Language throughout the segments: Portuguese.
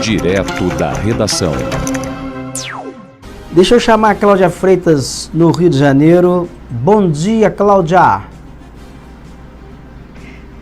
Direto da redação. Deixa eu chamar a Cláudia Freitas, no Rio de Janeiro. Bom dia, Cláudia.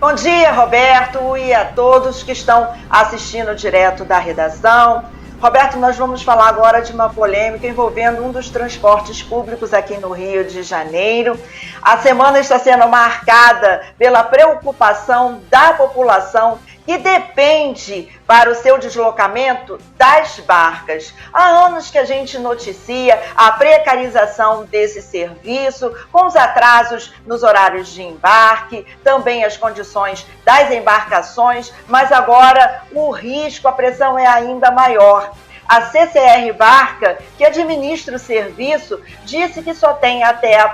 Bom dia, Roberto, e a todos que estão assistindo direto da redação. Roberto, nós vamos falar agora de uma polêmica envolvendo um dos transportes públicos aqui no Rio de Janeiro. A semana está sendo marcada pela preocupação da população que depende para o seu deslocamento das barcas. Há anos que a gente noticia a precarização desse serviço, com os atrasos nos horários de embarque, também as condições das embarcações, mas agora o risco, a pressão é ainda maior. A CCR Barca, que administra o serviço, disse que só tem até a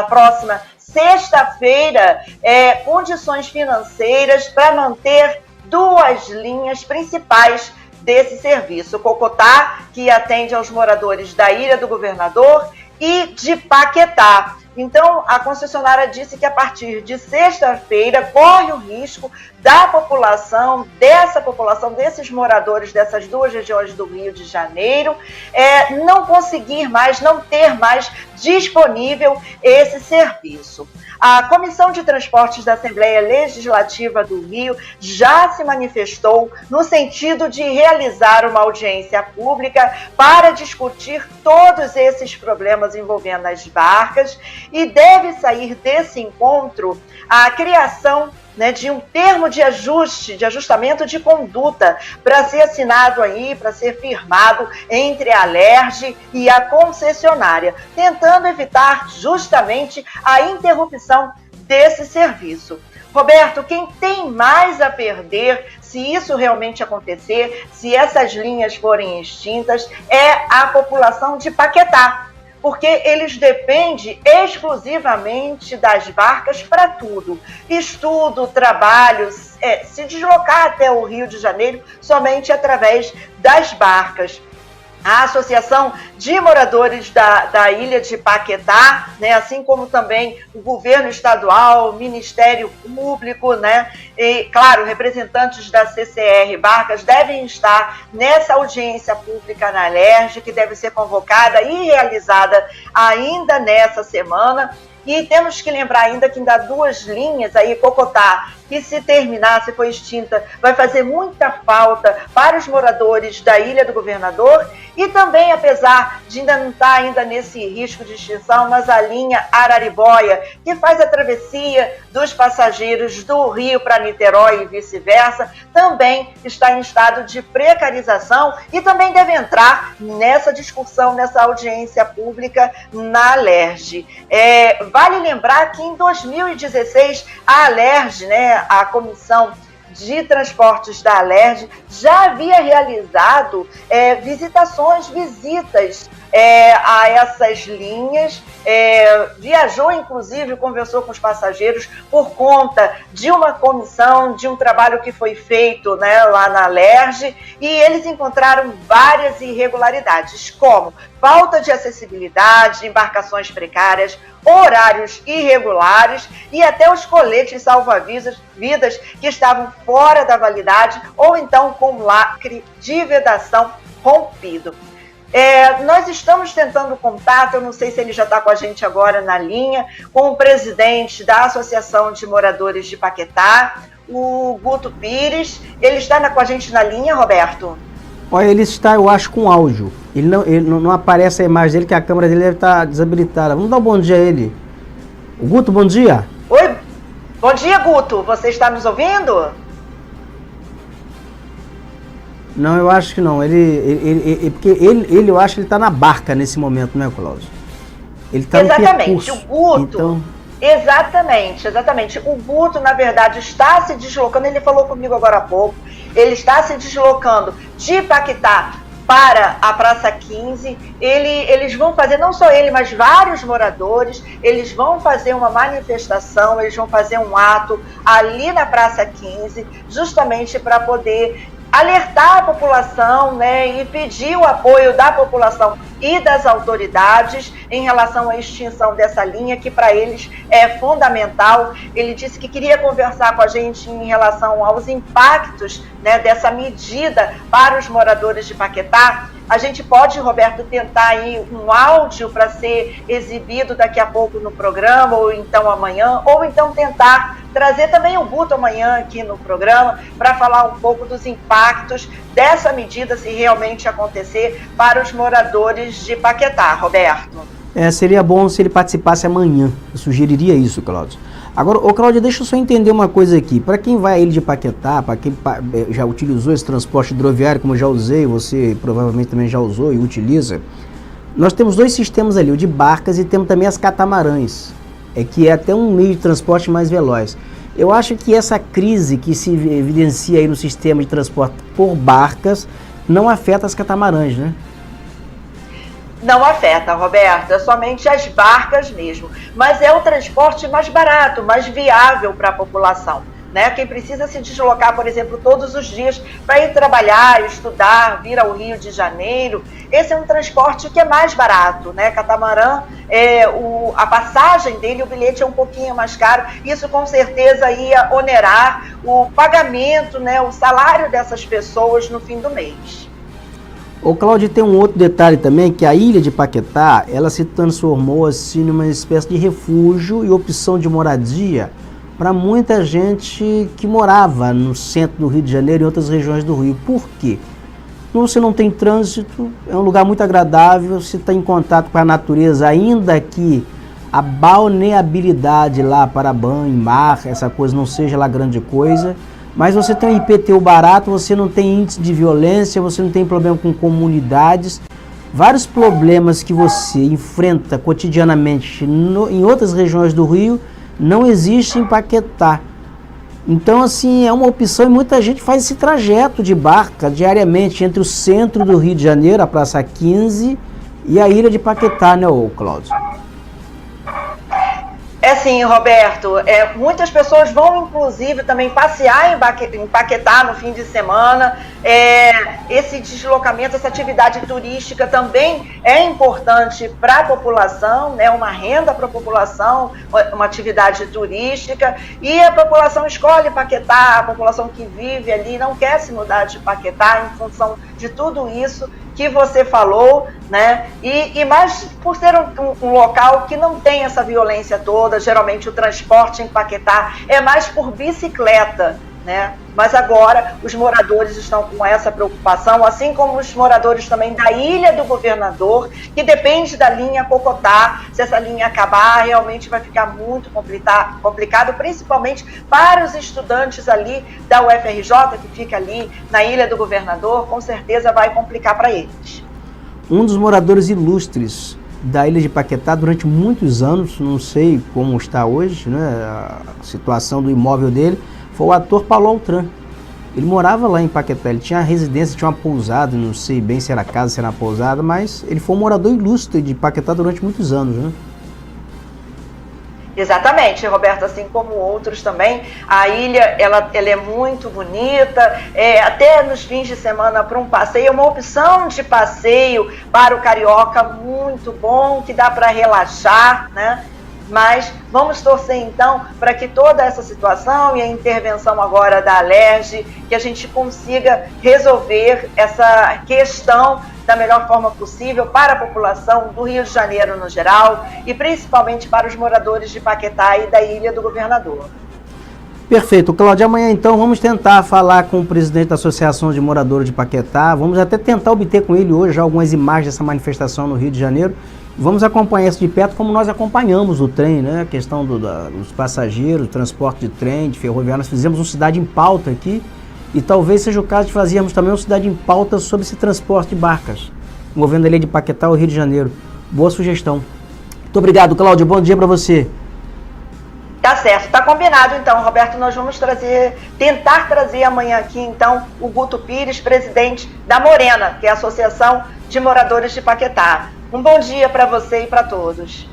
próxima sexta-feira condições financeiras para manter duas linhas principais desse serviço. O Cocotá, que atende aos moradores da Ilha do Governador, e de Paquetá. Então, a concessionária disse que a partir de sexta-feira corre o risco da população, desses moradores dessas duas regiões do Rio de Janeiro, não conseguir mais, não ter mais disponível esse serviço. A Comissão de Transportes da Assembleia Legislativa do Rio já se manifestou no sentido de realizar uma audiência pública para discutir todos esses problemas envolvendo as barcas, e deve sair desse encontro a criação de um termo de ajustamento de conduta para ser assinado aí, para ser firmado entre a Alerj e a concessionária, tentando evitar justamente a interrupção desse serviço. Roberto, quem tem mais a perder se isso realmente acontecer, se essas linhas forem extintas, é a população de Paquetá, porque eles dependem exclusivamente das barcas para tudo. Estudo, trabalho, se deslocar até o Rio de Janeiro somente através das barcas. A Associação de Moradores da Ilha de Paquetá, assim como também o governo estadual, o Ministério Público, e, claro, representantes da CCR Barcas devem estar nessa audiência pública na Alerj, que deve ser convocada e realizada ainda nessa semana. E temos que lembrar ainda que ainda há duas linhas aí, Cocotá, que se terminar, se for extinta, vai fazer muita falta para os moradores da Ilha do Governador, e também, apesar de ainda não estar ainda nesse risco de extinção, mas a linha Araribóia, que faz a travessia dos passageiros do Rio para Niterói e vice-versa, também está em estado de precarização e também deve entrar nessa discussão, nessa audiência pública na Alerj. Vale lembrar que em 2016 a Alerj, a Comissão de Transportes da Alerj, já havia realizado visitas a essas linhas, viajou inclusive, conversou com os passageiros por conta de uma comissão, de um trabalho que foi feito lá na Alerj, e eles encontraram várias irregularidades, como falta de acessibilidade, embarcações precárias, horários irregulares e até os coletes salva-vidas que estavam fora da validade ou então com lacre de vedação rompido. Nós estamos tentando contato, eu não sei se ele já está com a gente agora na linha, com o presidente da Associação de Moradores de Paquetá, o Guto Pires. Ele está com a gente na linha, Roberto? Olha, ele está, eu acho, com áudio. Ele não aparece a imagem dele, que a câmera dele deve estar desabilitada. Vamos dar um bom dia a ele. O Guto, bom dia. Oi, bom dia, Guto. Você está nos ouvindo? Não, eu acho que não. Porque ele eu acho que ele está na barca nesse momento, não é, Cláudio? Ele está no percurso. O Guto... Então... Exatamente. O Guto, na verdade, está se deslocando, ele falou comigo agora há pouco, ele está se deslocando de Paquetá para a Praça 15, eles vão fazer, não só ele, mas vários moradores, eles vão fazer uma manifestação, eles vão fazer um ato ali na Praça 15, justamente para poder alertar a população, e pedir o apoio da população e das autoridades em relação à extinção dessa linha, que para eles é fundamental. Ele disse que queria conversar com a gente em relação aos impactos, né, dessa medida para os moradores de Paquetá. A gente pode, Roberto, tentar aí um áudio para ser exibido daqui a pouco no programa, ou então amanhã, ou então tentar trazer também o Guto amanhã aqui no programa para falar um pouco dos impactos dessa medida, se realmente acontecer, para os moradores de Paquetá, Roberto. Seria bom se ele participasse amanhã, eu sugeriria isso, Cláudio. Agora, Cláudia, deixa eu só entender uma coisa aqui. Para quem vai à Ilha de Paquetá, para quem já utilizou esse transporte hidroviário, como eu já usei, você provavelmente também já usou e utiliza, nós temos dois sistemas ali, o de barcas e temos também as catamarãs, que é até um meio de transporte mais veloz. Eu acho que essa crise que se evidencia aí no sistema de transporte por barcas não afeta as catamarãs, né? Não afeta, Roberto, é somente as barcas mesmo. Mas é o transporte mais barato, mais viável para a população, né? Quem precisa se deslocar, por exemplo, todos os dias para ir trabalhar, estudar, vir ao Rio de Janeiro, esse é um transporte que é mais barato, né? Catamarã, a passagem dele, o bilhete é um pouquinho mais caro, isso com certeza ia onerar o pagamento, né? O salário dessas pessoas no fim do mês. Cláudio, tem um outro detalhe também, que a ilha de Paquetá, ela se transformou assim numa espécie de refúgio e opção de moradia para muita gente que morava no centro do Rio de Janeiro e em outras regiões do Rio. Por quê? Você não tem trânsito, é um lugar muito agradável, você está em contato com a natureza, ainda que a balneabilidade lá para banho, mar, essa coisa não seja lá grande coisa. Mas você tem um IPTU barato, você não tem índice de violência, você não tem problema com comunidades. Vários problemas que você enfrenta cotidianamente em outras regiões do Rio não existem em Paquetá. Então, assim, é uma opção e muita gente faz esse trajeto de barca diariamente entre o centro do Rio de Janeiro, a Praça 15, e a ilha de Paquetá, né, Cláudio? Sim, Roberto, muitas pessoas vão inclusive também passear em Paquetá no fim de semana. Esse deslocamento, essa atividade turística também é importante para a população, né? Uma renda para a população, uma atividade turística, e a população escolhe Paquetá, a população que vive ali não quer se mudar de Paquetá em função de tudo isso que você falou, né? E mais por ser um local que não tem essa violência toda, geralmente o transporte em Paquetá é mais por bicicleta, né? Mas agora os moradores estão com essa preocupação, assim como os moradores também da Ilha do Governador, que depende da linha Cocotá. Se essa linha acabar, realmente vai ficar muito complicado, principalmente para os estudantes ali da UFRJ, que fica ali na Ilha do Governador, com certeza vai complicar para eles. Um dos moradores ilustres da Ilha de Paquetá durante muitos anos, não sei como está hoje, né, a situação do imóvel dele, foi o ator Paulo Altran. Ele morava lá em Paquetá, ele tinha residência, tinha uma pousada, não sei bem se era casa, se era pousada, mas ele foi um morador ilustre de Paquetá durante muitos anos, né? Exatamente, Roberto, assim como outros também. A ilha, ela é muito bonita, até nos fins de semana para um passeio, é uma opção de passeio para o carioca muito bom, que dá para relaxar, né? Mas vamos torcer então para que toda essa situação e a intervenção agora da Alerj, que a gente consiga resolver essa questão da melhor forma possível para a população do Rio de Janeiro no geral e principalmente para os moradores de Paquetá e da Ilha do Governador. Perfeito, Cláudia. Amanhã então vamos tentar falar com o presidente da Associação de Moradores de Paquetá, vamos até tentar obter com ele hoje já algumas imagens dessa manifestação no Rio de Janeiro. Vamos acompanhar isso de perto como nós acompanhamos o trem, né? A questão dos passageiros, transporte de trem, de ferroviário. Nós fizemos um Cidade em Pauta aqui e talvez seja o caso de fazermos também uma Cidade em Pauta sobre esse transporte de barcas, envolvendo a ilha de Paquetá ao Rio de Janeiro. Boa sugestão. Muito obrigado, Cláudio. Bom dia para você. Tá certo, tá combinado então, Roberto. Nós vamos tentar trazer amanhã aqui então o Guto Pires, presidente da Morena, que é a Associação de Moradores de Paquetá. Um bom dia para você e para todos.